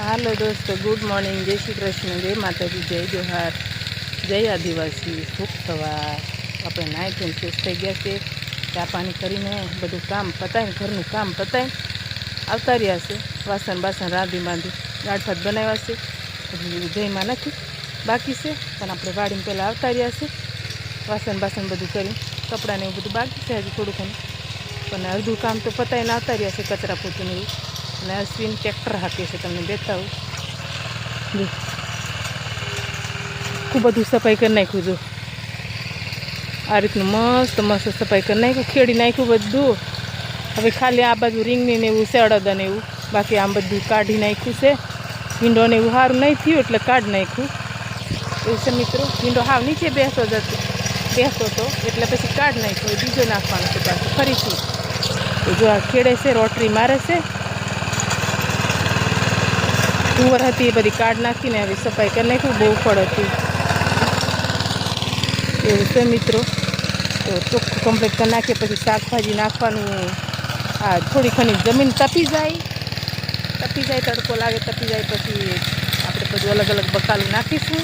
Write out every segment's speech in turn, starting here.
હાલો દોસ્તો, good morning, જય શ્રી કૃષ્ણ, જય માતાજી, જય જોહાર, જય આદિવાસી, શુભ સવાર। આપણે નાહી ધોઈને ફ્રેશ થઈ ગયા છે, ચા પાણી કરીને બધું કામ પતાવીને ઘરનું કામ પતાવીને આવતા રહ્યા છે। વાસણ બાસણ રાંધી બાંધી દાળ ભાત બનાવ્યા છે, હજી જઈમાં નથી, બાકી છે, પણ આપણે વાડીને પહેલાં આવતા રહ્યા છે। વાસણ બાસણ બધું કરીને કપડાને એવું બધું બાકી છે હજી થોડું ઘણું, પણ અડધું કામ તો પતાવીને આવતા રહ્યા છે, કચરા પોતું એવું। અને અશ્વિન ટ્રેક્ટર હાકે છે, તમને દેખાવું જો ખૂબ બધું સફાઈ કરી નાખ્યું। જો આ રીતનું મસ્ત મસ્ત સફાઈ કરી નાખ્યું, ખેડી નાખ્યું બધું। હવે ખાલી આ બાજુ રીંગણી ને એવું છે, અડદ ને એવું, બાકી આમ બધું કાઢી નાખ્યું છે। ભીંડોને એવું સારું નહીં થયું એટલે કાઢી નાખ્યું એવું છે મિત્રો। ભીંડો હાવ નીચે બેસતો હતો એટલે પછી કાઢી નાખ્યો, બીજો નાખવાનો છે પાછું ફરીથી। તો જો આ ખેડે છે, રોટરી મારે છે, તુવર હતી એ બધી કાઢ નાખીને હવે સફાઈ કરી નાખ્યું, બહુ ફળ હતી એવું છે મિત્રો। તો ચોખ્ખું કમ્પ્લીટ કરી નાખીએ પછી શાકભાજી નાખવાનું। આ થોડી ઘણી જમીન તપી જાય, તડકો લાગે, તપી જાય પછી આપણે બધું અલગ અલગ બકાલું નાખીશું।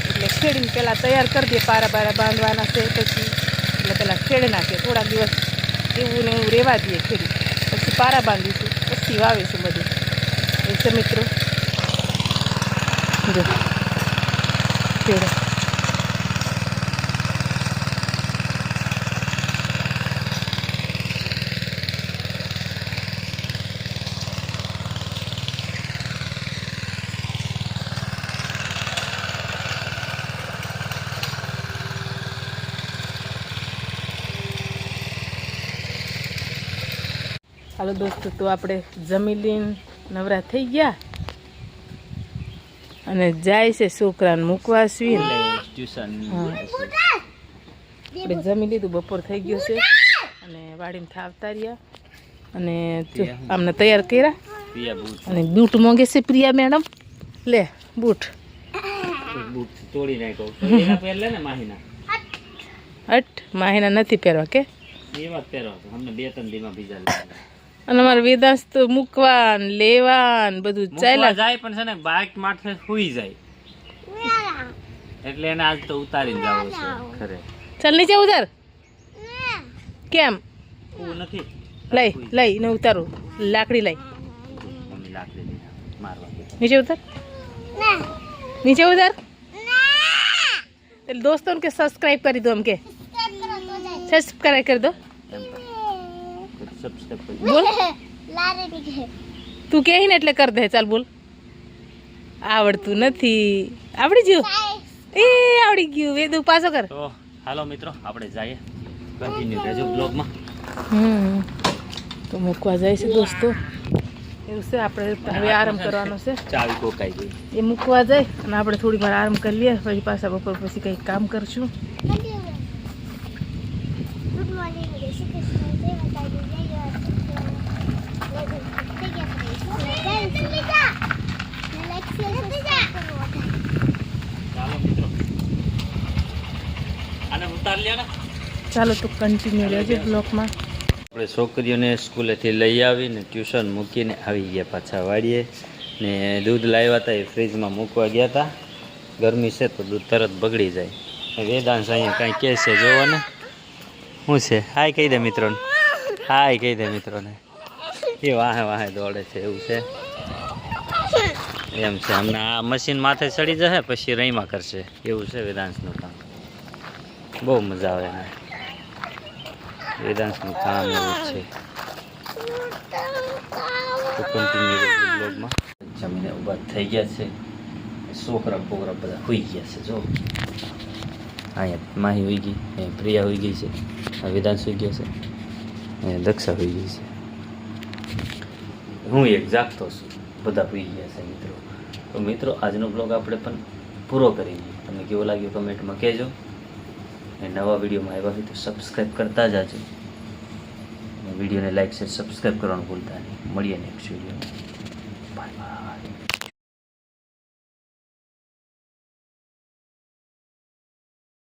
એટલે ખેડીને પહેલાં તૈયાર કરી દઈએ, પારા બારા બાંધવાના છે પછી, એટલે પહેલાં ખેડી નાખીએ, થોડાક દિવસ એવું ને એવું રહેવા દઈએ ખેડી, પછી પારા બાંધીશું, પછી વાવીશું બધું એવું છે મિત્રો। જો ખેડે હાલો દોસ્તો, તો આપણે જમી લઈને નવરા થઈ ગયા અને જાય છે છોકરાને મૂકવા આવીને ટ્યુશન। આપણે જમી લીધું, બપોર થઈ ગયો છે અને વાડીને આવતા રહ્યા અને આમને તૈયાર કર્યા। અને બૂટ મોંઘે છે પ્રિયા મેડમ, લે બૂટ તોડી નાખ્યો હટ માહિના નથી પહેરવા કે એવા પહેરો અમને 2-3 દીમાં બીજા અને અમારે વેદાંશ તો મૂકવા લેવા બધું ચાલ્યા જાય, પણ છે ને બાઇક માથે સુઈ જાય એટલે એને આજ તો ઉતારીને જાવ છે ખરે। ચાલ નીચે ઉતાર, કેમ નથી લઈ ને ઉતારું, લાકડી લઈ મમ્મી લાકડી મારવા નીચે ઉતાર, નીચે ઉતાર। એટલે દોસ્તોને કે સબસ્ક્રાઇબ કરી દો, એમ કે સબસ્ક્રાઇબ કરી દો, બોલ તું કહે ને એટલે કર દે, ચાલ બોલ। આવડતું નથી, આવડી ગયું, એ આવડી ગયું, વેદુ પાછો કર। તો હાલો મિત્રો, આપણે જઈએ, કન્ટિન્યુ રહેજો બ્લોગમાં। તો મૂકવા જાય છે દોસ્તો, એવું છે। આપણે હવે આરામ કરવાનો છે, ચાવી કોકાઈ ગઈ, એ મૂકવા જાય અને આપણે થોડી વાર આરામ કરી લઈએ, પછી પાછા બપોર પછી કંઈક કામ કરશું। ચાલો તો કન્ટિન્યુ રહેજો બ્લોગમાં। આપણે છોકરીઓને સ્કૂલેથી લઈ આવીને ટ્યુશન મૂકીને આવી ગયા પાછા વાડીએ ને દૂધ લાવ્યા હતા એ ફ્રીજમાં મૂકવા ગયા હતા। ગરમી છે તો દૂધ તરત બગડી જાય। વેદાંશ અહીંયા કાંઈ કહે છે જોવો ને, શું છે? હાય કહી દે મિત્રોને, હાય કહી દે મિત્રોને, એ વાહે વાહે દોડે છે એવું છે, એમ છે। હમણાં આ મશીન માથે ચડી જશે પછી રહીમાં કરશે એવું છે વેદાંશનું કામ, બહુ મજા આવે એને, વેદાંશનું કામ એવું છે। તો કન્ટિન્યુ બ્લોગમાં જમીને ઊભા થઈ ગયા છે, છોકરા બોકરા બધા હોઈ ગયા છે। જો અહીંયા માહી હોઈ ગઈ, અહીંયા પ્રિયા હોઈ ગઈ છે, આ વેદાંશ હોઈ ગયો છે, અહીંયા દક્ષા હોઈ ગઈ છે, હું એક જાગતો છું, બધા હોઈ ગયા છે મિત્રો। તો મિત્રો આજનો બ્લોગ આપણે પણ પૂરો કરી દઈએ, તમને કેવો લાગ્યો કમેન્ટમાં કહેજો। અને નવા વિડીયોમાં આવ્યા હોય તો સબસ્ક્રાઈબ કરતા જાજો, વિડીયોને લાઈક શેર સબસ્ક્રાઈબ કરવાનું ભૂલતા નહીં। મળીએ નેક્સ્ટ વિડીયોમાં, બાય બાય।